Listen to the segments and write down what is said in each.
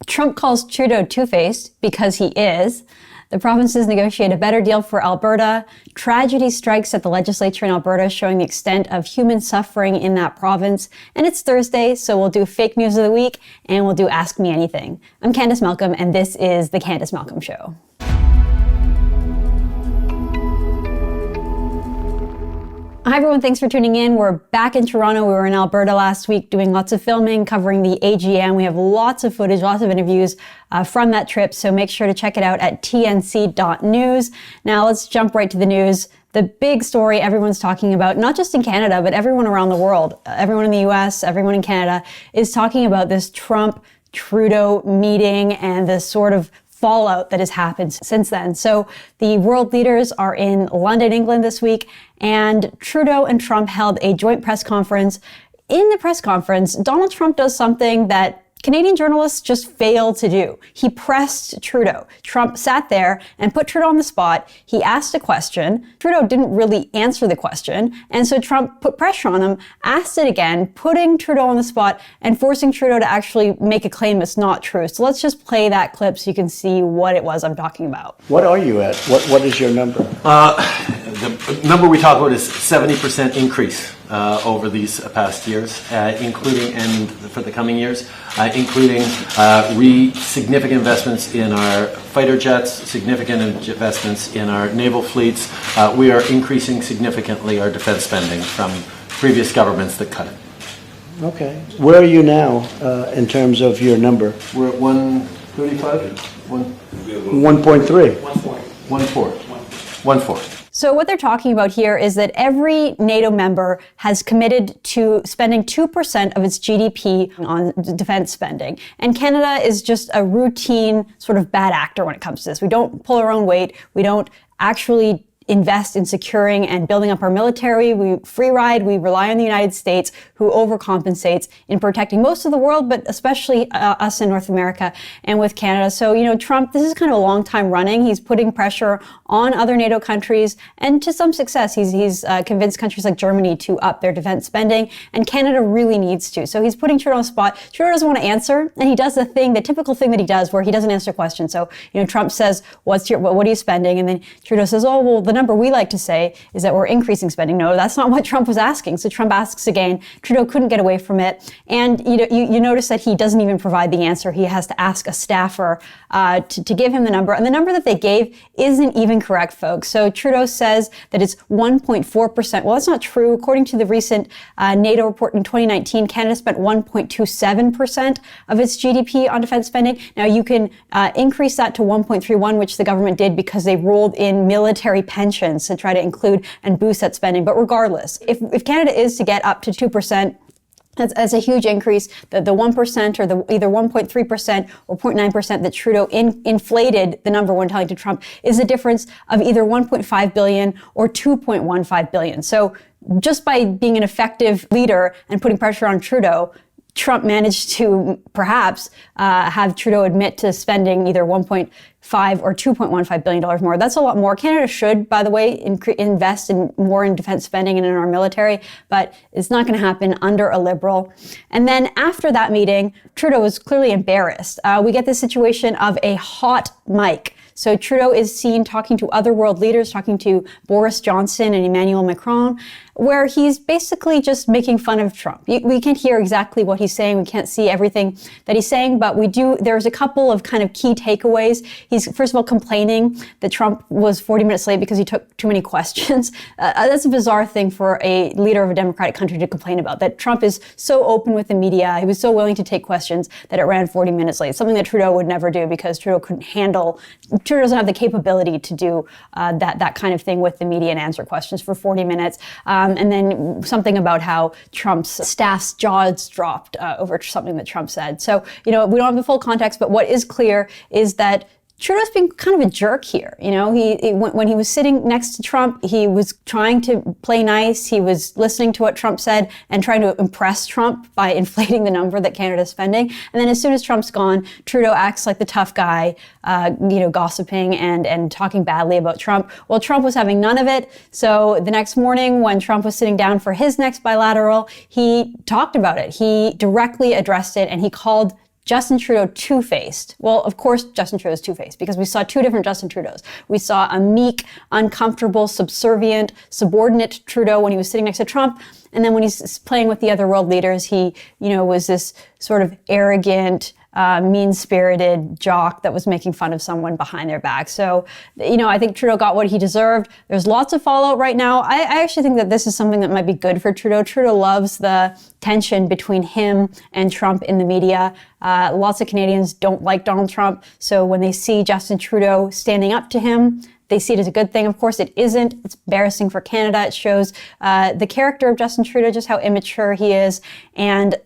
Trump calls Trudeau two-faced because he is. The provinces negotiate a better deal for Alberta. Tragedy strikes at the legislature in Alberta, showing the extent of human suffering in that province. And it's Thursday, so we'll do fake news of the week and we'll do Ask Me Anything. I'm Candice Malcolm, and this is the Candice Malcolm Show. Hi everyone, thanks for tuning in. We're back in Toronto. We were in Alberta last week doing lots of filming, covering the AGM. We have lots of footage, lots of interviews from that trip, so make sure to check it out at tnc.news. Now let's jump right to the news. The big story everyone's talking about, not just in Canada, but everyone around the world, everyone in the US, everyone in Canada, is talking about this Trump-Trudeau meeting and the sort of fallout that has happened since then. So the world leaders are in London, England this week, and Trudeau and Trump held a joint press conference. In the press conference, Donald Trump does something that Canadian journalists just fail to do. He pressed Trudeau. Trump sat there and put Trudeau on the spot. He asked a question. Trudeau didn't really answer the question. And so Trump put pressure on him, asked it again, putting Trudeau on the spot and forcing Trudeau to actually make a claim that's not true. So let's just play that clip so you can see what it was I'm talking about. What are you at? What is your number? The number we talk about is 70% increase over these past years, including, and for the coming years, including significant investments in our fighter jets, significant investments in our naval fleets. We are increasing significantly our defense spending from previous governments that cut it. Okay. Where are you now in terms of your number? We're at 135? 1.3. 1.4. So what they're talking about here is that every NATO member has committed to spending 2% of its GDP on defense spending. And Canada is just a routine sort of bad actor when it comes to this. We don't pull our own weight. We don't actually invest in securing and building up our military. We free ride. We rely on the United States, who overcompensates in protecting most of the world, but especially us in North America and with Canada. So, Trump, this is kind of a long time running. He's putting pressure on other NATO countries, and to some success, he's convinced countries like Germany to up their defense spending, and Canada really needs to. So he's putting Trudeau on the spot. Trudeau doesn't want to answer, and he does the typical thing that he does, where he doesn't answer a question. So, Trump says, what are you spending? And then Trudeau says, oh, well, the number we like to say is that we're increasing spending. No, that's not what Trump was asking. So Trump asks again. Trudeau couldn't get away from it. And you notice that he doesn't even provide the answer. He has to ask a staffer to give him the number. And the number that they gave isn't even correct, folks. So Trudeau says that it's 1.4%. Well, that's not true. According to the recent NATO report in 2019, Canada spent 1.27% of its GDP on defense spending. Now, you can increase that to 1.31, which the government did because they rolled in military pensions to try to include and boost that spending. But regardless, if Canada is to get up to 2%, that's a huge increase. The 1% or the either 1.3% or 0.9% that Trudeau inflated the number when talking to Trump is a difference of either 1.5 billion or 2.15 billion. So just by being an effective leader and putting pressure on Trudeau, Trump managed to perhaps have Trudeau admit to spending either 1.5 or $2.15 billion more. That's a lot more. Canada should, by the way, invest more in defense spending and in our military, but it's not going to happen under a Liberal. And then after that meeting, Trudeau was clearly embarrassed. We get the situation of a hot mic. So Trudeau is seen talking to other world leaders, talking to Boris Johnson and Emmanuel Macron, where he's basically just making fun of Trump. We can't hear exactly what he's saying. We can't see everything that he's saying, but there's a couple of kind of key takeaways. He's, first of all, complaining that Trump was 40 minutes late because he took too many questions. That's a bizarre thing for a leader of a democratic country to complain about, that Trump is so open with the media. He was so willing to take questions that it ran 40 minutes late, something that Trudeau would never do because Trudeau doesn't have the capability to do that kind of thing with the media and answer questions for 40 minutes. And then something about how Trump's staff's jaws dropped over something that Trump said. So, we don't have the full context, but what is clear is that Trudeau's being kind of a jerk here. When he was sitting next to Trump, he was trying to play nice. He was listening to what Trump said and trying to impress Trump by inflating the number that Canada's spending. And then as soon as Trump's gone, Trudeau acts like the tough guy, gossiping and talking badly about Trump. Well, Trump was having none of it. So the next morning when Trump was sitting down for his next bilateral, he talked about it. He directly addressed it and he called Justin Trudeau two-faced. Well, of course, Justin Trudeau is two-faced because we saw two different Justin Trudeaus. We saw a meek, uncomfortable, subservient, subordinate Trudeau when he was sitting next to Trump. And then when he's playing with the other world leaders, he, was this sort of arrogant, mean-spirited jock that was making fun of someone behind their back. So, I think Trudeau got what he deserved. There's lots of fallout right now. I actually think that this is something that might be good for Trudeau. Trudeau loves the tension between him and Trump in the media. Lots of Canadians don't like Donald Trump. So when they see Justin Trudeau standing up to him, they see it as a good thing. Of course, it isn't. It's embarrassing for Canada. It shows the character of Justin Trudeau, just how immature he is, and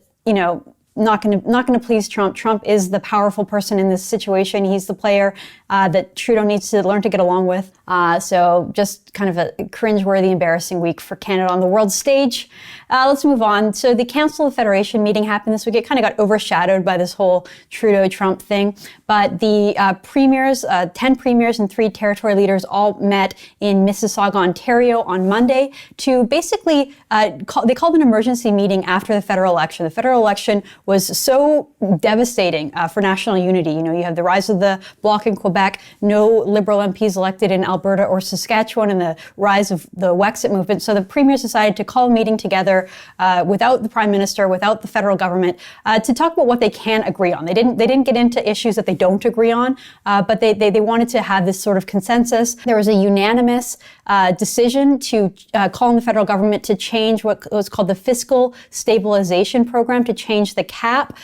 not going to please Trump. Trump is the powerful person in this situation. He's the player that Trudeau needs to learn to get along with. So just kind of a cringeworthy, embarrassing week for Canada on the world stage. Let's move on. So the Council of Federation meeting happened this week. It kind of got overshadowed by this whole Trudeau-Trump thing. But the premiers, 10 premiers and 3 territory leaders all met in Mississauga, Ontario on Monday to basically, they called an emergency meeting after the federal election. The federal election was so devastating for national unity. You have the rise of the Bloc in Quebec, no Liberal MPs elected in Alberta or Saskatchewan, and the rise of the Wexit movement. So the premiers decided to call a meeting together without the Prime Minister, without the federal government, to talk about what they can agree on. They didn't get into issues that they don't agree on, but they wanted to have this sort of consensus. There was a unanimous decision to call on the federal government to change what was called the Fiscal Stabilization Program, to change the cap.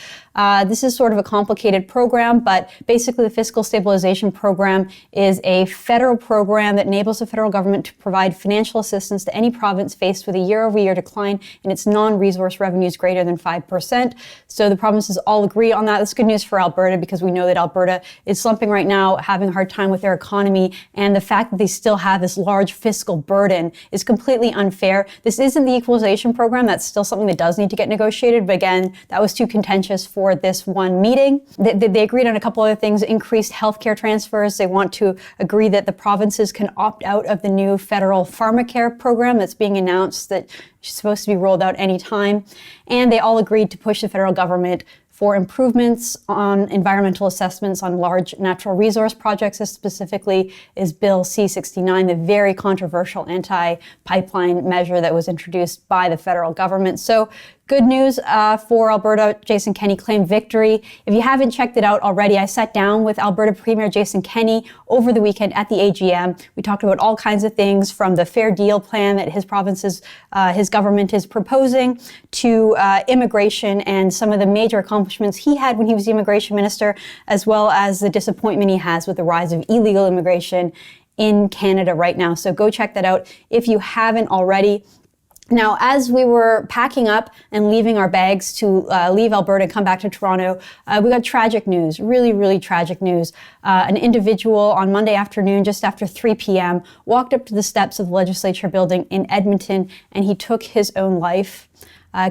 This is sort of a complicated program, but basically the Fiscal Stabilization Program is a federal program that enables the federal government to provide financial assistance to any province faced with a year-over-year decline in its non-resource revenues greater than 5%. So the provinces all agree on that. That's good news for Alberta because we know that Alberta is slumping right now, having a hard time with their economy, and the fact that they still have this large fiscal burden is completely unfair. This isn't the equalization program. That's still something that does need to get negotiated, but again, that was too contentious for this one meeting. They agreed on a couple other things: increased healthcare transfers. They want to agree that the provinces can opt out of the new federal pharmacare program that's being announced that is supposed to be rolled out anytime. And they all agreed to push the federal government for improvements on environmental assessments on large natural resource projects. This specifically is Bill C-69, the very controversial anti-pipeline measure that was introduced by the federal government. So good news for Alberta. Jason Kenney claimed victory. If you haven't checked it out already, I sat down with Alberta Premier Jason Kenney over the weekend at the AGM. We talked about all kinds of things, from the Fair Deal plan that his government is proposing, to immigration and some of the major accomplishments he had when he was the immigration minister, as well as the disappointment he has with the rise of illegal immigration in Canada right now. So go check that out if you haven't already. Now, as we were packing up and leaving our bags to leave Alberta and come back to Toronto, we got tragic news, really, really tragic news. An individual on Monday afternoon, just after 3 p.m., walked up to the steps of the Legislature building in Edmonton, and he took his own life.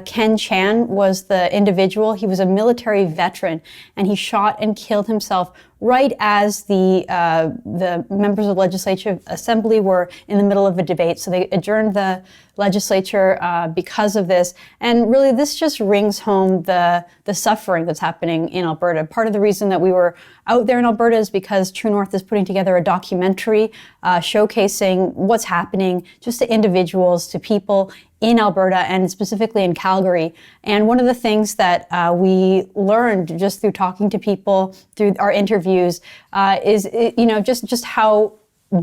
Ken Chan was the individual. He was a military veteran, and he shot and killed himself right as the members of the Legislative Assembly were in the middle of a debate. So they adjourned the legislature because of this. And really, this just rings home the suffering that's happening in Alberta. Part of the reason that we were out there in Alberta is because True North is putting together a documentary showcasing what's happening just to individuals, to people in Alberta, and specifically in Calgary. And one of the things that we learned just through talking to people, through our interviews, is just how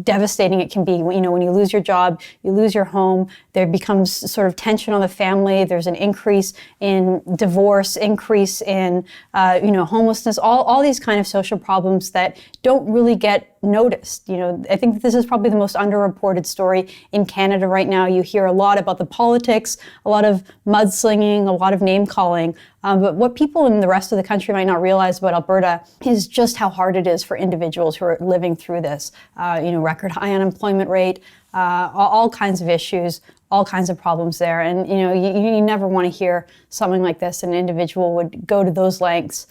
devastating it can be. When you lose your job, you lose your home, there becomes sort of tension on the family. There's an increase in divorce, increase in homelessness, all these kind of social problems that don't really get noticed. I think that this is probably the most underreported story in Canada right now. You hear a lot about the politics, a lot of mudslinging, a lot of name calling. But what people in the rest of the country might not realize about Alberta is just how hard it is for individuals who are living through this. Record high unemployment rate, all kinds of issues, all kinds of problems there. And, you never want to hear something like this. An individual would go to those lengths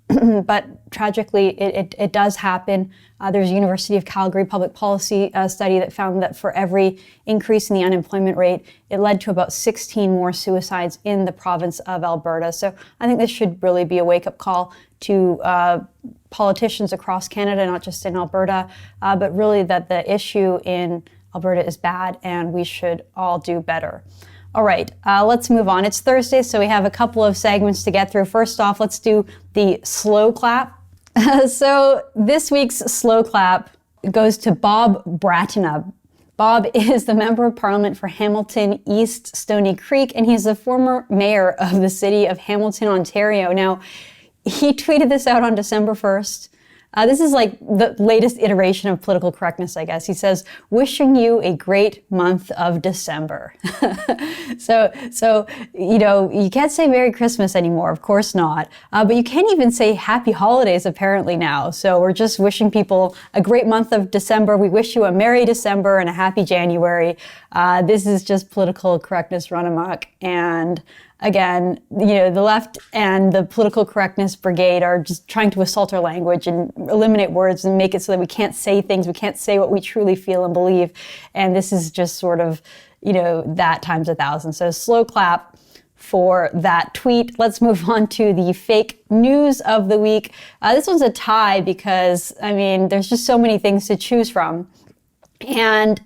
but tragically, it does happen. There's a University of Calgary public policy study that found that for every increase in the unemployment rate, it led to about 16 more suicides in the province of Alberta. So I think this should really be a wake-up call to politicians across Canada, not just in Alberta, but really that the issue in Alberta is bad and we should all do better. All right, let's move on. It's Thursday, so we have a couple of segments to get through. First off, let's do the slow clap. So this week's slow clap goes to Bob Bratinab. Bob is the Member of Parliament for Hamilton East Stony Creek, and he's the former mayor of the city of Hamilton, Ontario. Now, he tweeted this out on December 1st. This is like the latest iteration of political correctness, I guess. He says, wishing you a great month of December. So, you can't say Merry Christmas anymore, of course not. But you can't even say Happy Holidays apparently now. So we're just wishing people a great month of December. We wish you a Merry December and a Happy January. This is just political correctness run amok. And again, the left and the political correctness brigade are just trying to assault our language and eliminate words and make it so that we can't say things, we can't say what we truly feel and believe. And this is just sort of, that times 1,000. So slow clap for that tweet. Let's move on to the fake news of the week. This one's a tie because, there's just so many things to choose from. And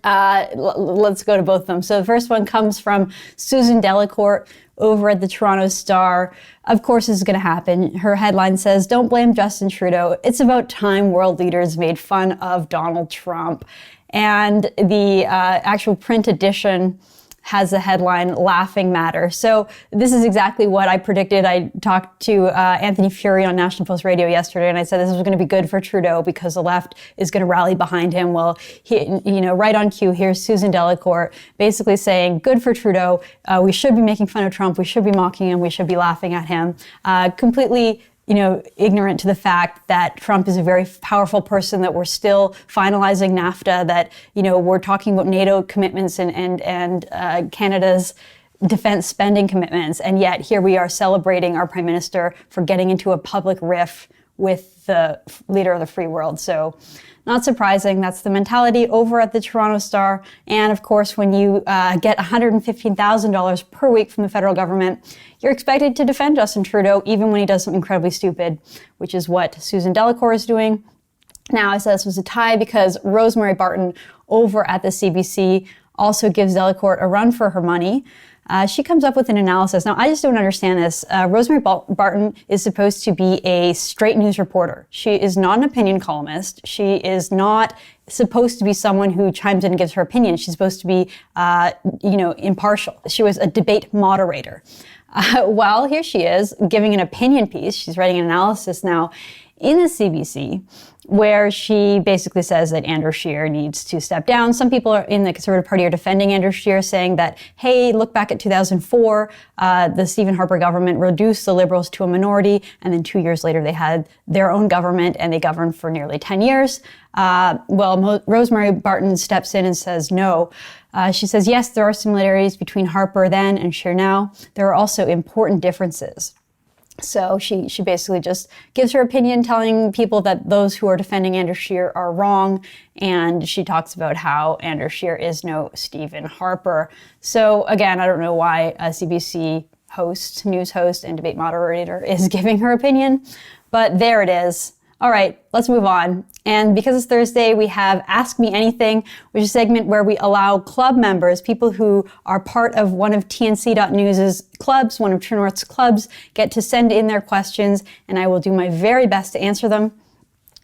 let's go to both of them. So the first one comes from Susan Delacourt over at the Toronto Star. Of course, this is going to happen. Her headline says, "Don't blame Justin Trudeau. It's about time world leaders made fun of Donald Trump." And the actual print edition has the headline, "Laughing Matter." So this is exactly what I predicted. I talked to Anthony Fury on National Post Radio yesterday, and I said this was going to be good for Trudeau because the left is going to rally behind him. Well, right on cue, here's Susan Delacourt basically saying, good for Trudeau. We should be making fun of Trump. We should be mocking him. We should be laughing at him. Completely ignorant to the fact that Trump is a very powerful person, that we're still finalizing NAFTA, that, we're talking about NATO commitments and Canada's defense spending commitments. And yet here we are celebrating our prime minister for getting into a public riff with the leader of the free world. So not surprising. That's the mentality over at the Toronto Star. And of course, when you get $115,000 per week from the federal government, you're expected to defend Justin Trudeau even when he does something incredibly stupid, which is what Susan Delacourt is doing. Now, I said this was a tie because Rosemary Barton over at the CBC also gives Delacourt a run for her money. She comes up with an analysis. Now, I just don't understand this. Rosemary Barton is supposed to be a straight news reporter. She is not an opinion columnist. She is not supposed to be someone who chimes in and gives her opinion. She's supposed to be, impartial. She was a debate moderator. Well, here she is giving an opinion piece. She's writing an analysis now in the CBC, where she basically says that Andrew Scheer needs to step down. Some people are in the Conservative Party are defending Andrew Scheer, saying that, hey, look back at 2004, the Stephen Harper government reduced the Liberals to a minority, and then 2 years later they had their own government and they governed for nearly 10 years. Rosemary Barton steps in and says no. She says, yes, there are similarities between Harper then and Scheer now. There are also important differences. So she basically just gives her opinion, telling people that those who are defending Andrew Scheer are wrong. And she talks about how Andrew Scheer is no Stephen Harper. So again, I don't know why a CBC host, news host, and debate moderator is giving her opinion, but there it is. All right, let's move on. And because it's Thursday, we have Ask Me Anything, which is a segment where we allow club members, people who are part of one of TNC.News's clubs, one of True North's clubs, get to send in their questions, and I will do my very best to answer them.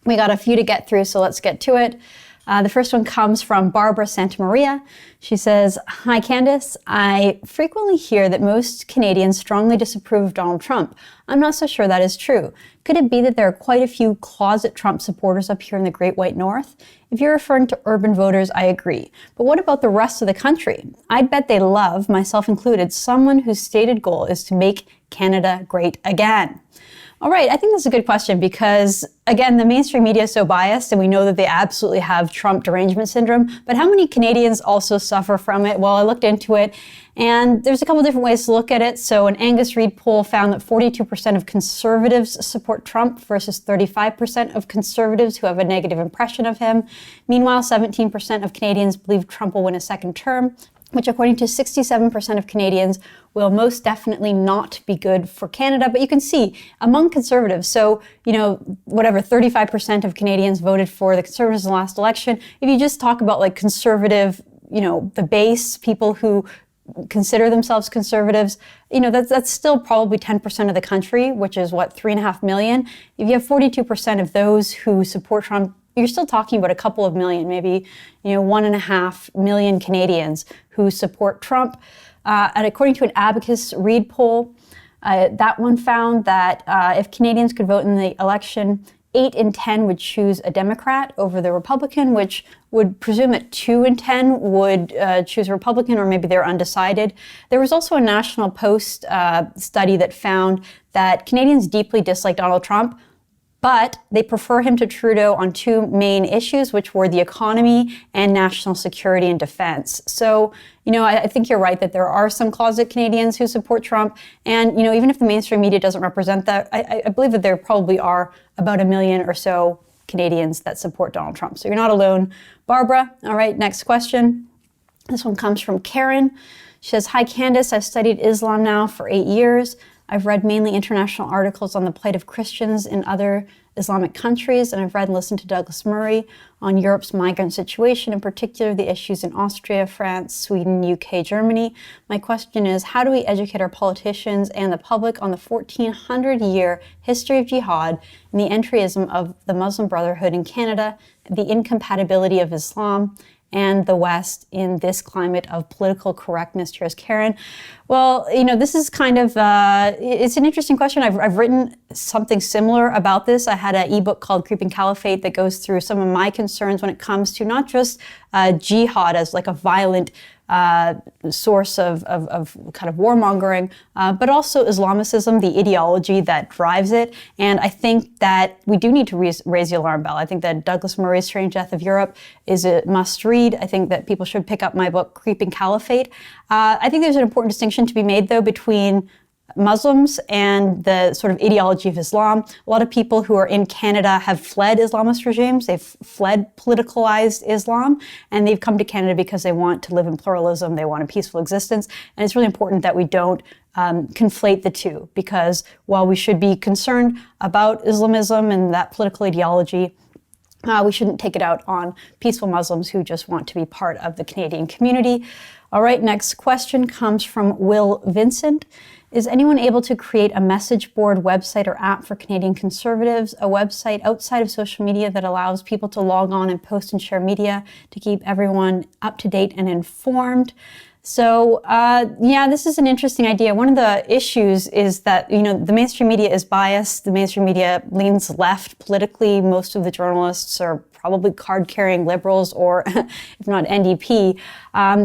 We got a few to get through, so let's get to it. The first one comes from Barbara Santamaria. She says, "Hi, Candice. I frequently hear that most Canadians strongly disapprove of Donald Trump. I'm not so sure that is true. Could it be that there are quite a few closet Trump supporters up here in the Great White North? If you're referring to urban voters, I agree. But what about the rest of the country? I'd bet they love, myself included, someone whose stated goal is to make Canada great again." All right, I think that's a good question because, again, the mainstream media is so biased and we know that they absolutely have Trump derangement syndrome, but how many Canadians also suffer from it? Well, I looked into it and there's a couple different ways to look at it. So an Angus Reid poll found that 42% of conservatives support Trump versus 35% of conservatives who have a negative impression of him. Meanwhile, 17% of Canadians believe Trump will win a second term, which according to 67% of Canadians will most definitely not be good for Canada. But you can see among conservatives, so, 35% of Canadians voted for the Conservatives in the last election. If you just talk about like conservative, the base, people who consider themselves conservatives, that's still probably 10% of the country, which is 3.5 million. If you have 42% of those who support Trump, you're still talking about a couple of million, maybe 1.5 million Canadians who support Trump. And according to an Abacus Reid poll, that one found that if Canadians could vote in the election, 8 in 10 would choose a Democrat over the Republican, which would presume that 2 in 10 would choose a Republican, or maybe they're undecided. There was also a National Post study that found that Canadians deeply dislike Donald Trump, but they prefer him to Trudeau on 2 main issues, which were the economy and national security and defense. So, I think you're right that there are some closet Canadians who support Trump. And, even if the mainstream media doesn't represent that, I believe that there probably are about 1 million or so Canadians that support Donald Trump. So you're not alone. Barbara, all right, next question. This one comes from Karen. She says, "Hi, Candice. I've studied Islam now for 8 years. I've read mainly international articles on the plight of Christians in other Islamic countries, and I've read and listened to Douglas Murray on Europe's migrant situation, in particular the issues in Austria, France, Sweden, UK, Germany. My question is, how do we educate our politicians and the public on the 1400-year history of jihad and the entryism of the Muslim Brotherhood in Canada, the incompatibility of Islam and the West in this climate of political correctness?" Here's Karen. Well, this is kind of, it's an interesting question. I've written something similar about this. I had an ebook called Creeping Caliphate that goes through some of my concerns when it comes to not just jihad as like a violent source of kind of warmongering, but also Islamicism, the ideology that drives it. And I think that we do need to raise the alarm bell. I think that Douglas Murray's Strange Death of Europe is a must read. I think that people should pick up my book, Creeping Caliphate. I think there's an important distinction to be made, though, between Muslims and the sort of ideology of Islam. A lot of people who are in Canada have fled Islamist regimes. They've fled politicalized Islam, and they've come to Canada because they want to live in pluralism. They want a peaceful existence. And it's really important that we don't conflate the two, because while we should be concerned about Islamism and that political ideology, we shouldn't take it out on peaceful Muslims who just want to be part of the Canadian community. All right, next question comes from Will Vincent. Is anyone able to create a message board website or app for Canadian Conservatives, a website outside of social media that allows people to log on and post and share media to keep everyone up to date and informed? So, this is an interesting idea. One of the issues is that, the mainstream media is biased. The mainstream media leans left politically. Most of the journalists are probably card-carrying liberals or, if not, NDP.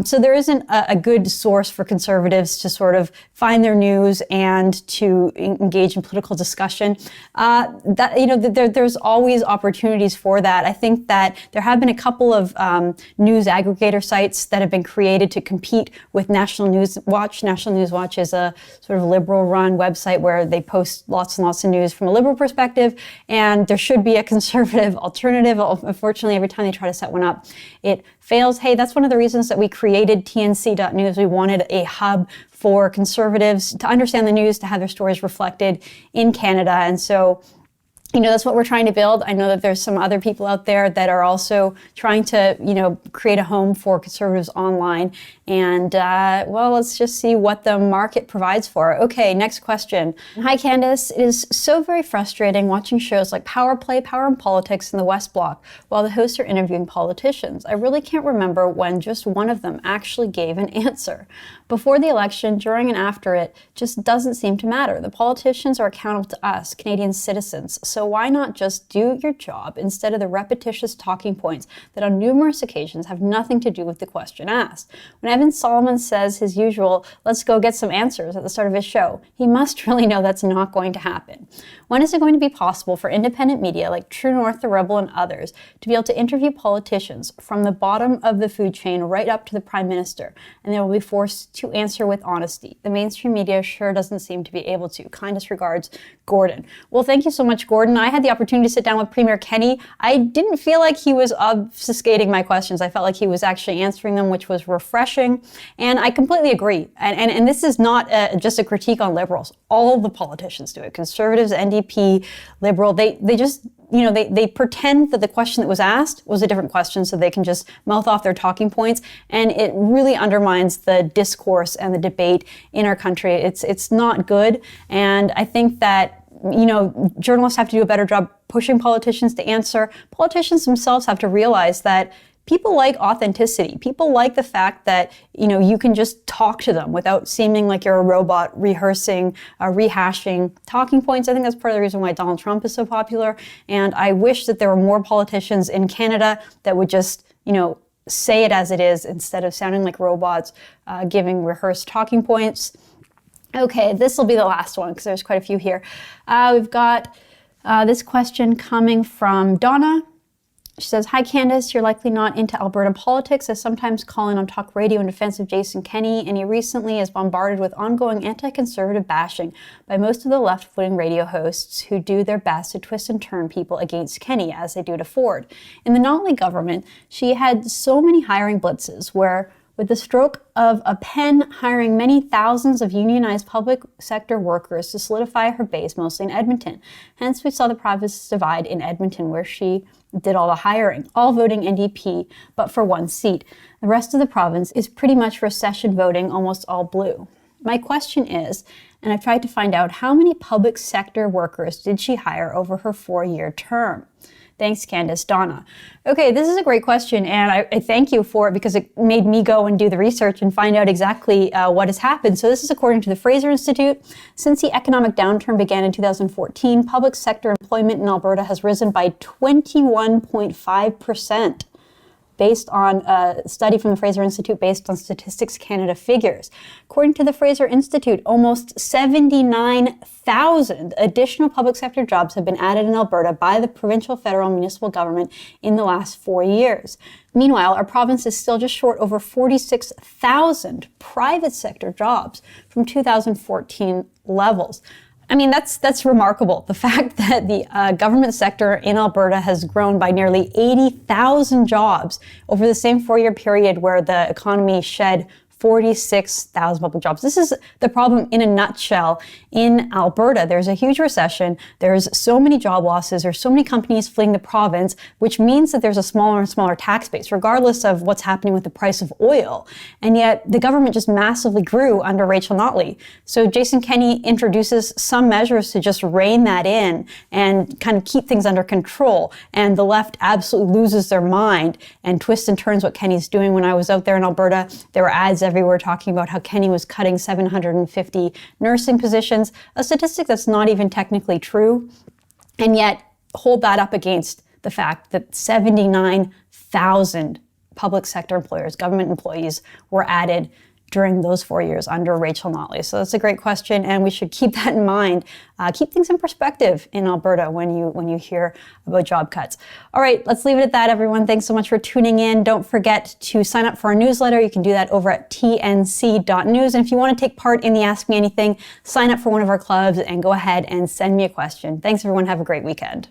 So there isn't a good source for conservatives to sort of find their news and to engage in political discussion. There's always opportunities for that. I think that there have been a couple of news aggregator sites that have been created to compete with National News Watch. National News Watch is a sort of liberal-run website where they post lots and lots of news from a liberal perspective, and there should be a conservative alternative. Unfortunately, every time they try to set one up, it fails. Hey, that's one of the reasons that we created TNC.news. We wanted a hub for conservatives to understand the news, to have their stories reflected in Canada. And so, that's what we're trying to build. I know that there's some other people out there that are also trying to, create a home for conservatives online. And, let's just see what the market provides for. Okay, next question. Hi, Candice. It is so very frustrating watching shows like Power Play, Power in Politics, and the West Block while the hosts are interviewing politicians. I really can't remember when just one of them actually gave an answer. Before the election, during and after it, just doesn't seem to matter. The politicians are accountable to us, Canadian citizens. So so why not just do your job instead of the repetitious talking points that on numerous occasions have nothing to do with the question asked? When Evan Solomon says his usual, let's go get some answers at the start of his show, he must really know that's not going to happen. When is it going to be possible for independent media like True North, The Rebel, and others to be able to interview politicians from the bottom of the food chain right up to the Prime Minister, and they will be forced to answer with honesty? The mainstream media sure doesn't seem to be able to. Kindest regards, Gordon. Well, thank you so much, Gordon. I had the opportunity to sit down with Premier Kenney. I didn't feel like he was obfuscating my questions. I felt like he was actually answering them, which was refreshing. And I completely agree. And this is not just a critique on Liberals. All the politicians do it. Conservatives, NDP, Liberal, they just, they pretend that the question that was asked was a different question so they can just mouth off their talking points. And it really undermines the discourse and the debate in our country. It's not good. And I think that journalists have to do a better job pushing politicians to answer. Politicians themselves have to realize that people like authenticity. People like the fact that, you can just talk to them without seeming like you're a robot rehashing talking points. I think that's part of the reason why Donald Trump is so popular. And I wish that there were more politicians in Canada that would just, say it as it is instead of sounding like robots, giving rehearsed talking points. Okay, this will be the last one because there's quite a few here. We've got this question coming from Donna. She says, hi Candice, you're likely not into Alberta politics. I sometimes call in on talk radio in defense of Jason Kenney, and he recently is bombarded with ongoing anti-conservative bashing by most of the left-footing radio hosts who do their best to twist and turn people against Kenney as they do to Ford. In the Notley government, she had so many hiring blitzes where, with the stroke of a pen, hiring many thousands of unionized public sector workers to solidify her base, mostly in Edmonton. Hence, we saw the province divide in Edmonton, where she did all the hiring, all voting NDP, but for one seat. The rest of the province is pretty much recession voting, almost all blue. My question is, and I've tried to find out, how many public sector workers did she hire over her 4-year term? Thanks, Candice. Donna. Okay, this is a great question, and I thank you for it because it made me go and do the research and find out exactly what has happened. So this is according to the Fraser Institute. Since the economic downturn began in 2014, public sector employment in Alberta has risen by 21.5%. based on a study from the Fraser Institute based on Statistics Canada figures. According to the Fraser Institute, almost 79,000 additional public sector jobs have been added in Alberta by the provincial, federal, and municipal government in the last 4 years. Meanwhile, our province is still just short over 46,000 private sector jobs from 2014 levels. I mean, that's remarkable. The fact that the government sector in Alberta has grown by nearly 80,000 jobs over the same 4-year period where the economy shed 46,000 public jobs. This is the problem in a nutshell in Alberta. There's a huge recession. There's so many job losses. There's so many companies fleeing the province, which means that there's a smaller and smaller tax base, regardless of what's happening with the price of oil. And yet the government just massively grew under Rachel Notley. So Jason Kenney introduces some measures to just rein that in and kind of keep things under control. And the left absolutely loses their mind and twists and turns what Kenney's doing. When I was out there in Alberta, there were ads everywhere talking about how Kenney was cutting 750 nursing positions, a statistic that's not even technically true, and yet hold that up against the fact that 79,000 public sector employers, government employees, were added during those 4 years under Rachel Notley. So that's a great question, and we should keep that in mind. Keep things in perspective in Alberta when you hear about job cuts. All right, let's leave it at that, everyone. Thanks so much for tuning in. Don't forget to sign up for our newsletter. You can do that over at tnc.news. And if you want to take part in the Ask Me Anything, sign up for one of our clubs and go ahead and send me a question. Thanks, everyone. Have a great weekend.